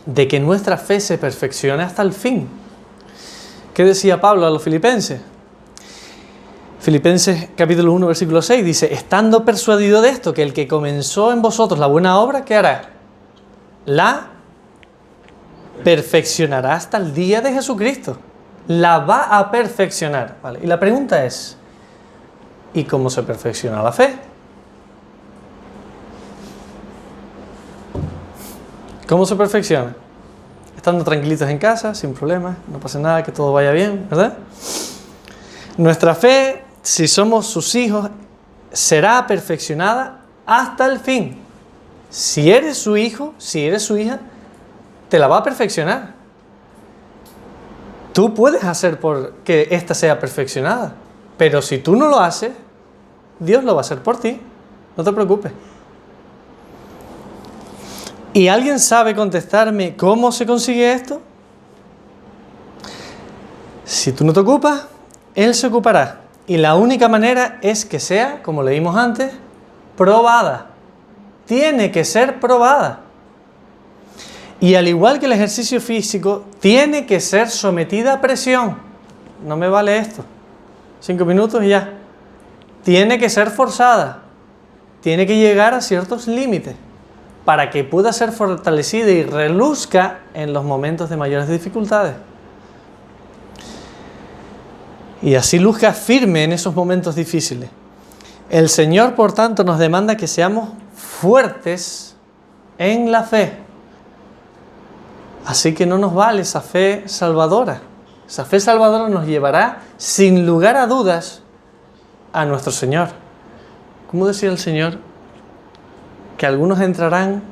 de que nuestra fe se perfeccione hasta el fin. ¿Qué decía Pablo a los filipenses? Filipenses capítulo 1, versículo 6 dice: estando persuadido de esto, que el que comenzó en vosotros la buena obra, ¿qué hará? La perfeccionará hasta el día de Jesucristo. La va a perfeccionar, ¿vale? Y la pregunta es, ¿y cómo se perfecciona la fe? ¿Cómo se perfecciona? Estando tranquilitos en casa, sin problemas, no pasa nada, que todo vaya bien, ¿verdad? Nuestra fe, si somos sus hijos, será perfeccionada hasta el fin. Si eres su hijo, si eres su hija, te la va a perfeccionar. Tú puedes hacer por que ésta sea perfeccionada, pero si tú no lo haces, Dios lo va a hacer por ti. No te preocupes. ¿Y alguien sabe contestarme cómo se consigue esto? Si tú no te ocupas, Él se ocupará. Y la única manera es que sea, como leímos antes, probada. Tiene que ser probada. Y al igual que el ejercicio físico, tiene que ser sometida a presión. No me vale esto. 5 minutos y ya. Tiene que ser forzada. Tiene que llegar a ciertos límites para que pueda ser fortalecida y reluzca en los momentos de mayores dificultades. Y así luzca firme en esos momentos difíciles. El Señor, por tanto, nos demanda que seamos fuertes en la fe. Así que no nos vale esa fe salvadora. Esa fe salvadora nos llevará, sin lugar a dudas, a nuestro Señor. ¿Cómo decía el Señor? Que algunos entrarán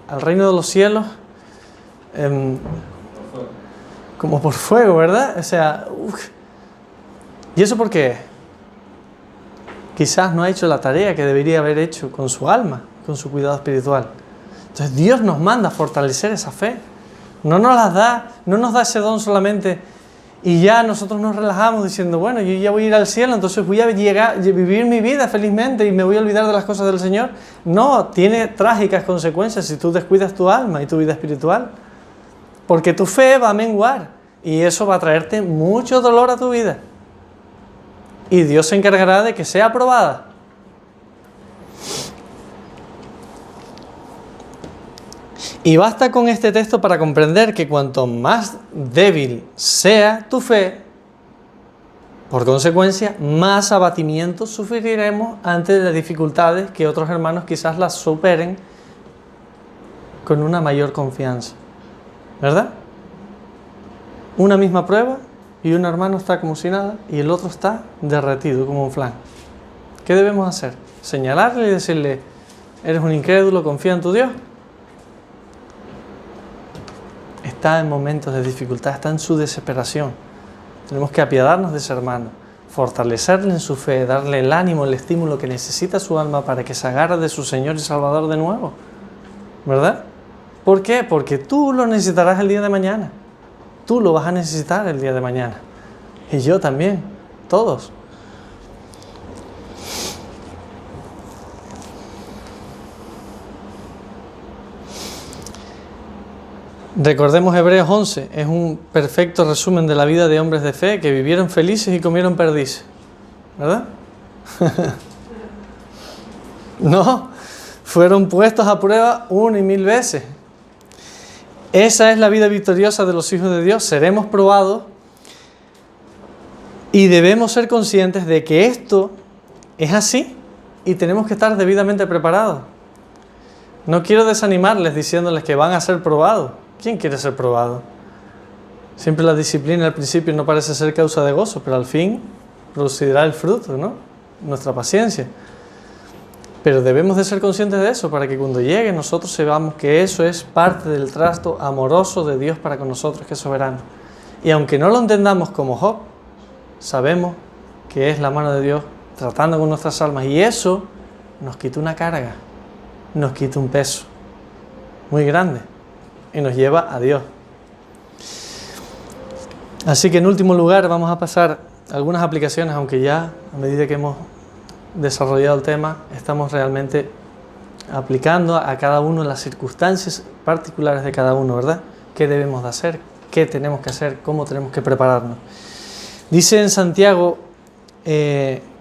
al reino de los cielos como por fuego, ¿verdad? O sea, ¿y eso por qué? Quizás no ha hecho la tarea que debería haber hecho con su alma, con su cuidado espiritual. Entonces Dios nos manda a fortalecer esa fe. No nos las da, no nos da ese don solamente y ya nosotros nos relajamos diciendo, bueno, yo ya voy a ir al cielo, entonces voy a vivir mi vida felizmente y me voy a olvidar de las cosas del Señor. No, tiene trágicas consecuencias si tú descuidas tu alma y tu vida espiritual. Porque tu fe va a menguar y eso va a traerte mucho dolor a tu vida. Y Dios se encargará de que sea aprobada. Y basta con este texto para comprender que cuanto más débil sea tu fe, por consecuencia, más abatimientos sufriremos ante las dificultades que otros hermanos quizás las superen con una mayor confianza. ¿Verdad? Una misma prueba y un hermano está como si nada y el otro está derretido como un flan. ¿Qué debemos hacer? Señalarle y decirle: eres un incrédulo, confía en tu Dios. Está en momentos de dificultad, está en su desesperación. Tenemos que apiadarnos de ese hermano, fortalecerle en su fe, darle el ánimo, el estímulo que necesita su alma para que se agarre de su Señor y Salvador de nuevo. ¿Verdad? ¿Por qué? Porque tú lo necesitarás el día de mañana. Tú lo vas a necesitar el día de mañana. Y yo también, todos. Recordemos Hebreos 11, es un perfecto resumen de la vida de hombres de fe que vivieron felices y comieron perdices. ¿Verdad? No, fueron puestos a prueba 1 y 1000 veces. Esa es la vida victoriosa de los hijos de Dios. Seremos probados y debemos ser conscientes de que esto es así y tenemos que estar debidamente preparados. No quiero desanimarles diciéndoles que van a ser probados. ¿Quién quiere ser probado? Siempre la disciplina al principio no parece ser causa de gozo, pero al fin producirá el fruto, ¿no? Nuestra paciencia. Pero debemos de ser conscientes de eso para que cuando llegue nosotros sepamos que eso es parte del trato amoroso de Dios para con nosotros, que es soberano. Y aunque no lo entendamos como Job, sabemos que es la mano de Dios tratando con nuestras almas, y eso nos quita una carga, nos quita un peso muy grande y nos lleva a Dios. Así que en último lugar vamos a pasar algunas aplicaciones, aunque ya a medida que hemos desarrollado el tema estamos realmente aplicando a cada uno las circunstancias particulares de cada uno, ¿verdad? ¿Qué debemos de hacer? ¿Qué tenemos que hacer? ¿Cómo tenemos que prepararnos? Dice en Santiago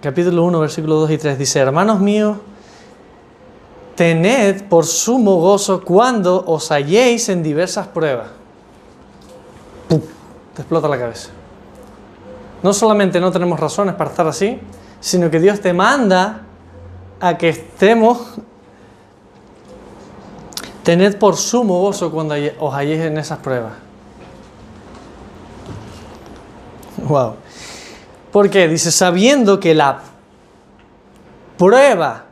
capítulo 1 versículos 2 y 3, dice: hermanos míos, tened por sumo gozo cuando os halléis en diversas pruebas. ¡Pum! Te explota la cabeza. No solamente no tenemos razones para estar así, sino que Dios te manda a que estemos. Tened por sumo gozo cuando os halléis en esas pruebas. Wow. ¿Por qué? Dice: sabiendo que la prueba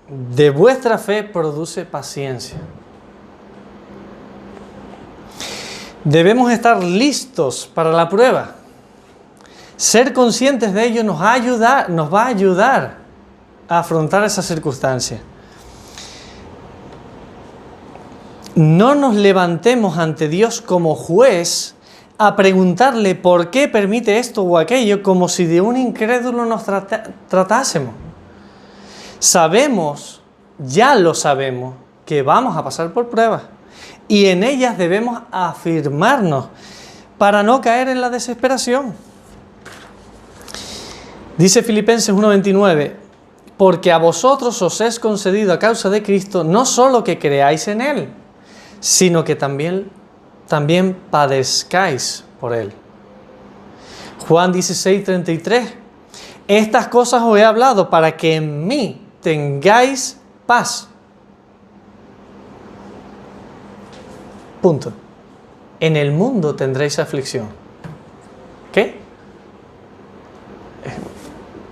de vuestra fe produce paciencia. Debemos estar listos para la prueba. Ser conscientes de ello nos va a ayudar a afrontar esa circunstancia. No nos levantemos ante Dios como juez a preguntarle por qué permite esto o aquello, como si de un incrédulo nos tratásemos. Sabemos, ya lo sabemos, que vamos a pasar por pruebas y en ellas debemos afirmarnos para no caer en la desesperación. Dice Filipenses 1:29, porque a vosotros os es concedido a causa de Cristo no solo que creáis en Él, sino que también padezcáis por Él. Juan 16:33, estas cosas os he hablado para que en mí tengáis paz. Punto. En el mundo tendréis aflicción. ¿Qué?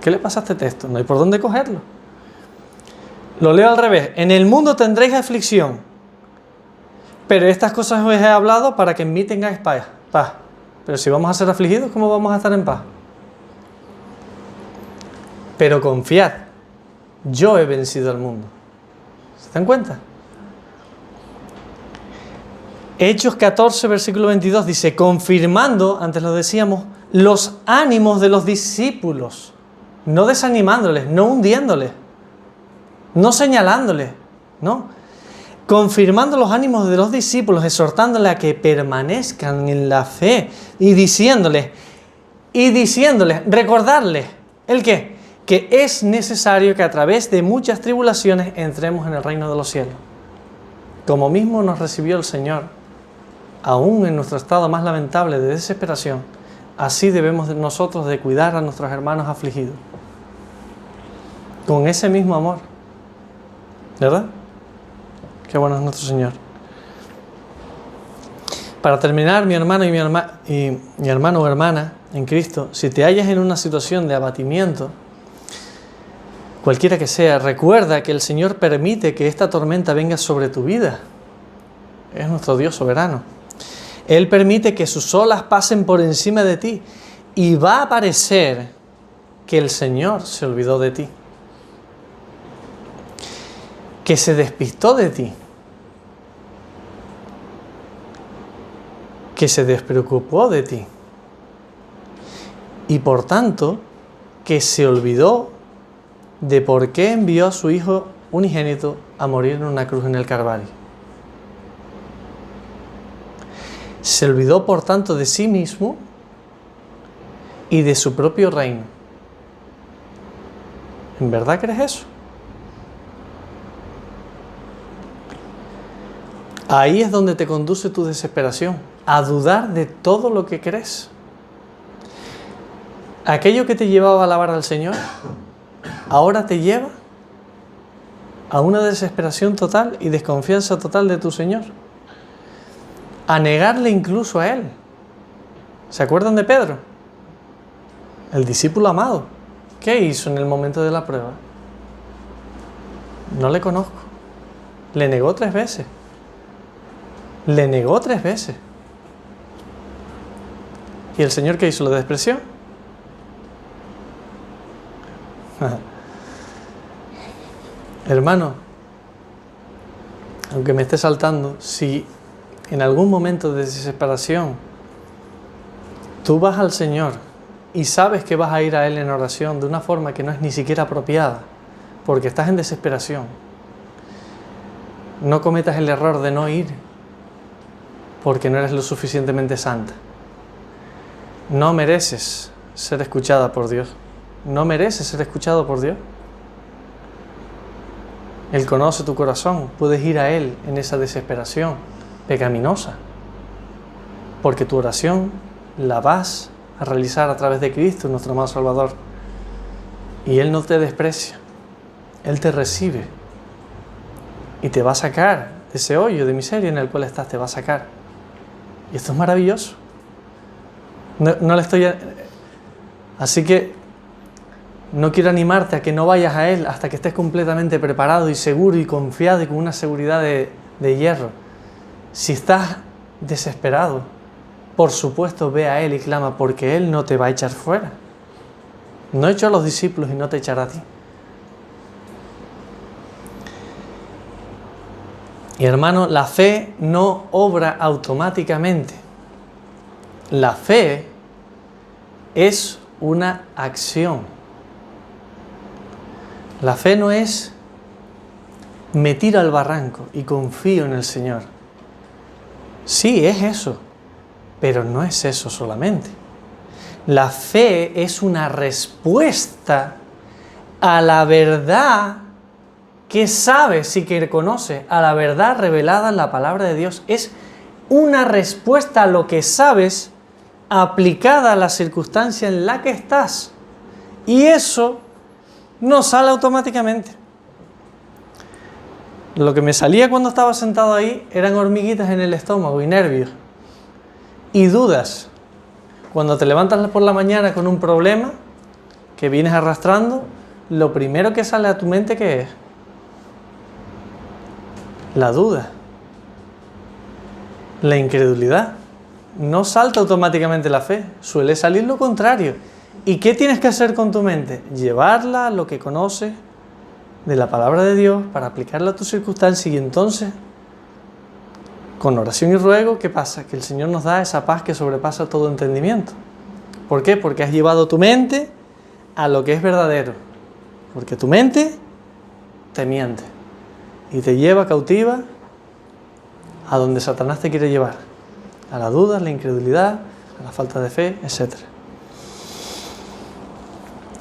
¿Qué le pasa a este texto? No hay por dónde cogerlo. Lo leo al revés. En el mundo tendréis aflicción, pero estas cosas os he hablado para que en mí tengáis paz. Pero si vamos a ser afligidos, ¿cómo vamos a estar en paz? Pero confiad, yo he vencido al mundo. ¿Se dan cuenta? Hechos 14, versículo 22 dice, confirmando, antes lo decíamos, los ánimos de los discípulos, no desanimándoles, no hundiéndoles, no señalándoles, no. confirmando los ánimos de los discípulos, exhortándoles a que permanezcan en la fe y diciéndoles, recordarles, ¿el qué? Que es necesario que a través de muchas tribulaciones entremos en el reino de los cielos. Como mismo nos recibió el Señor, aún en nuestro estado más lamentable de desesperación, así debemos nosotros de cuidar a nuestros hermanos afligidos. Con ese mismo amor. ¿Verdad? Qué bueno es nuestro Señor. Para terminar, mi hermano mi hermano o hermana en Cristo, si te hallas en una situación de abatimiento, cualquiera que sea, recuerda que el Señor permite que esta tormenta venga sobre tu vida. Es nuestro Dios soberano. Él permite que sus olas pasen por encima de ti y va a parecer que el Señor se olvidó de ti, que se despistó de ti, que se despreocupó de ti y por tanto que se olvidó de por qué envió a su Hijo unigénito a morir en una cruz en el Calvario. Se olvidó por tanto de sí mismo y de su propio reino. ¿En verdad crees eso? Ahí es donde te conduce tu desesperación, a dudar de todo lo que crees. Aquello que te llevaba a alabar al Señor, ahora te lleva a una desesperación total y desconfianza total de tu Señor. A negarle incluso a Él. ¿Se acuerdan de Pedro? El discípulo amado. ¿Qué hizo en el momento de la prueba? No le conozco. Le negó 3 veces. Le negó 3 veces. ¿Y el Señor qué hizo? ¿Lo despreció? Hermano, aunque me esté saltando, si en algún momento de desesperación tú vas al Señor y sabes que vas a ir a Él en oración de una forma que no es ni siquiera apropiada, porque estás en desesperación, no cometas el error de no ir porque no eres lo suficientemente santa. No mereces ser escuchada por Dios. No mereces ser escuchado por Dios. Él conoce tu corazón. Puedes ir a Él en esa desesperación pecaminosa, porque tu oración la vas a realizar a través de Cristo, nuestro amado Salvador. Y Él no te desprecia. Él te recibe y te va a sacar de ese hoyo de miseria en el cual estás. Te va a sacar. Y esto es maravilloso. No le estoy... Así que no quiero animarte a que no vayas a Él hasta que estés completamente preparado y seguro y confiado y con una seguridad de hierro. Si estás desesperado, por supuesto ve a Él y clama, porque Él no te va a echar fuera. No echó a los discípulos y no te echará a ti. Y hermano, la fe no obra automáticamente. La fe es una acción. La fe no es me tiro al barranco y confío en el Señor. Sí, es eso, pero no es eso solamente. La fe es una respuesta a la verdad que sabes y que conoces, a la verdad revelada en la palabra de Dios. Es una respuesta a lo que sabes aplicada a la circunstancia en la que estás. Y eso no sale automáticamente. Lo que me salía cuando estaba sentado ahí eran hormiguitas en el estómago y nervios. Y dudas. Cuando te levantas por la mañana con un problema que vienes arrastrando, lo primero que sale a tu mente, ¿qué es? La duda. La incredulidad. No salta automáticamente la fe, suele salir lo contrario. ¿Y qué tienes que hacer con tu mente? Llevarla a lo que conoces de la palabra de Dios para aplicarla a tu circunstancia, y entonces, con oración y ruego, ¿qué pasa? Que el Señor nos da esa paz que sobrepasa todo entendimiento. ¿Por qué? Porque has llevado tu mente a lo que es verdadero. Porque tu mente te miente y te lleva cautiva a donde Satanás te quiere llevar, a la duda, a la incredulidad, a la falta de fe, etc.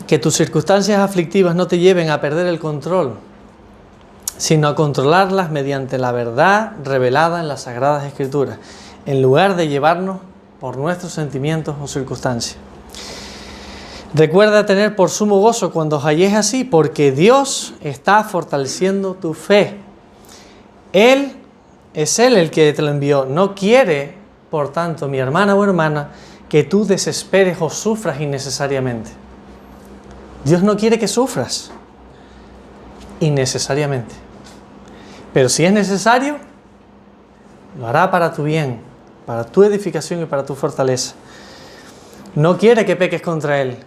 Que tus circunstancias aflictivas no te lleven a perder el control, sino a controlarlas mediante la verdad revelada en las Sagradas Escrituras, en lugar de llevarnos por nuestros sentimientos o circunstancias. Recuerda tener por sumo gozo cuando os halléis así, porque Dios está fortaleciendo tu fe. Él es Él el que te lo envió. No quiere, por tanto, mi hermana o hermana, que tú desesperes o sufras innecesariamente. Dios no quiere que sufras innecesariamente. Pero si es necesario, lo hará para tu bien, para tu edificación y para tu fortaleza. No quiere que peques contra Él.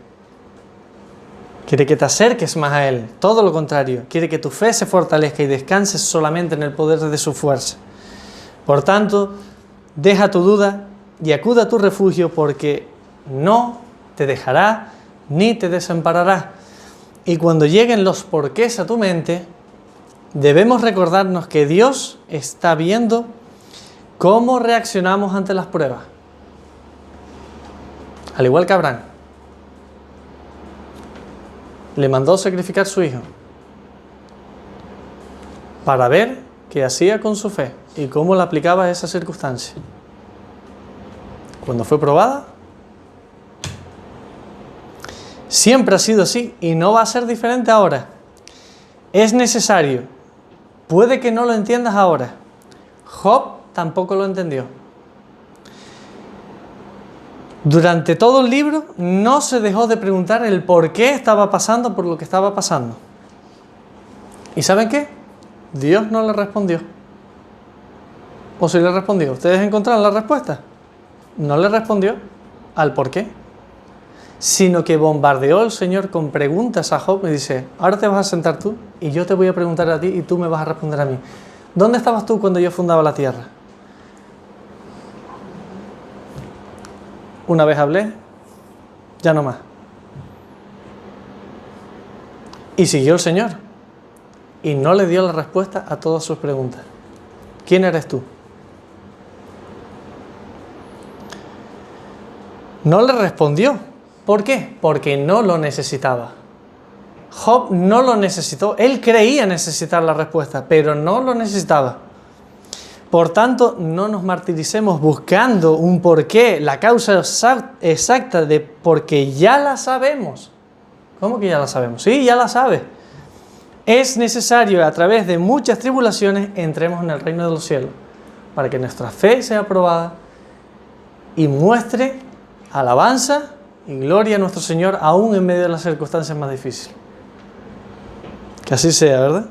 Quiere que te acerques más a Él. Todo lo contrario. Quiere que tu fe se fortalezca y descanses solamente en el poder de su fuerza. Por tanto, deja tu duda y acude a tu refugio, porque no te dejará ni te desamparará. Y cuando lleguen los porqués a tu mente, debemos recordarnos que Dios está viendo cómo reaccionamos ante las pruebas. Al igual que Abraham. Le mandó sacrificar a su hijo para ver qué hacía con su fe y cómo la aplicaba a esa circunstancia. Cuando fue probada, siempre ha sido así y no va a ser diferente ahora. Es necesario. Puede que no lo entiendas ahora. Job tampoco lo entendió. Durante todo el libro no se dejó de preguntar el por qué estaba pasando por lo que estaba pasando. ¿Y saben qué? Dios no le respondió. ¿O sí le respondió? ¿Ustedes encontraron la respuesta? No le respondió al por qué, sino que bombardeó el Señor con preguntas a Job y dice: ahora te vas a sentar tú y yo te voy a preguntar a ti y tú me vas a responder a mí. ¿Dónde estabas tú cuando yo fundaba la tierra? Una vez hablé, ya no más. Y siguió el Señor y no le dio la respuesta a todas sus preguntas. ¿Quién eres tú? No le respondió. ¿Por qué? Porque no lo necesitaba. Job no lo necesitó. Él creía necesitar la respuesta, pero no lo necesitaba. Por tanto, no nos martiricemos buscando un porqué, la causa exacta de porque ya la sabemos. ¿Cómo que ya la sabemos? Sí, ya la sabes. Es necesario, a través de muchas tribulaciones, entremos en el reino de los cielos, para que nuestra fe sea aprobada y muestre alabanza y gloria a nuestro Señor, aún en medio de las circunstancias más difíciles. Que así sea, ¿verdad?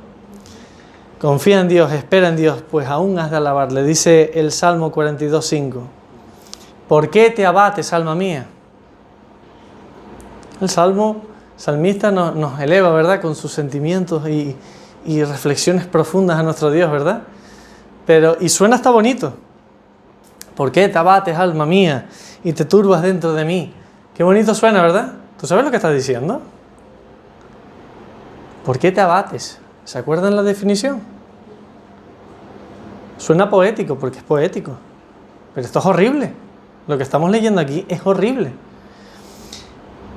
Confía en Dios, espera en Dios, pues aún has de alabarle. Dice el Salmo 42:5. ¿Por qué te abates, alma mía? El salmista nos eleva, ¿verdad?, con sus sentimientos y reflexiones profundas a nuestro Dios, ¿verdad? Y suena hasta bonito. ¿Por qué te abates, alma mía, y te turbas dentro de mí? Qué bonito suena, ¿verdad? ¿Tú sabes lo que estás diciendo? ¿Por qué te abates? ¿Se acuerdan la definición? Suena poético, porque es poético. Pero esto es horrible. Lo que estamos leyendo aquí es horrible.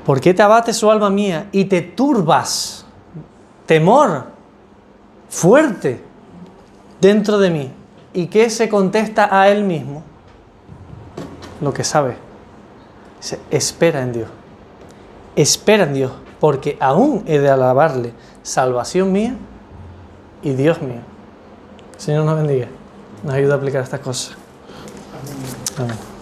¿Por qué te abates, oh alma mía, y te turbas? Temor fuerte dentro de mí. ¿Y qué se contesta a él mismo? Lo que sabe. Dice: espera en Dios. Espera en Dios, porque aún he de alabarle, salvación mía y Dios mío. Señor nos bendiga, nos ayuda a aplicar estas cosas. Amén.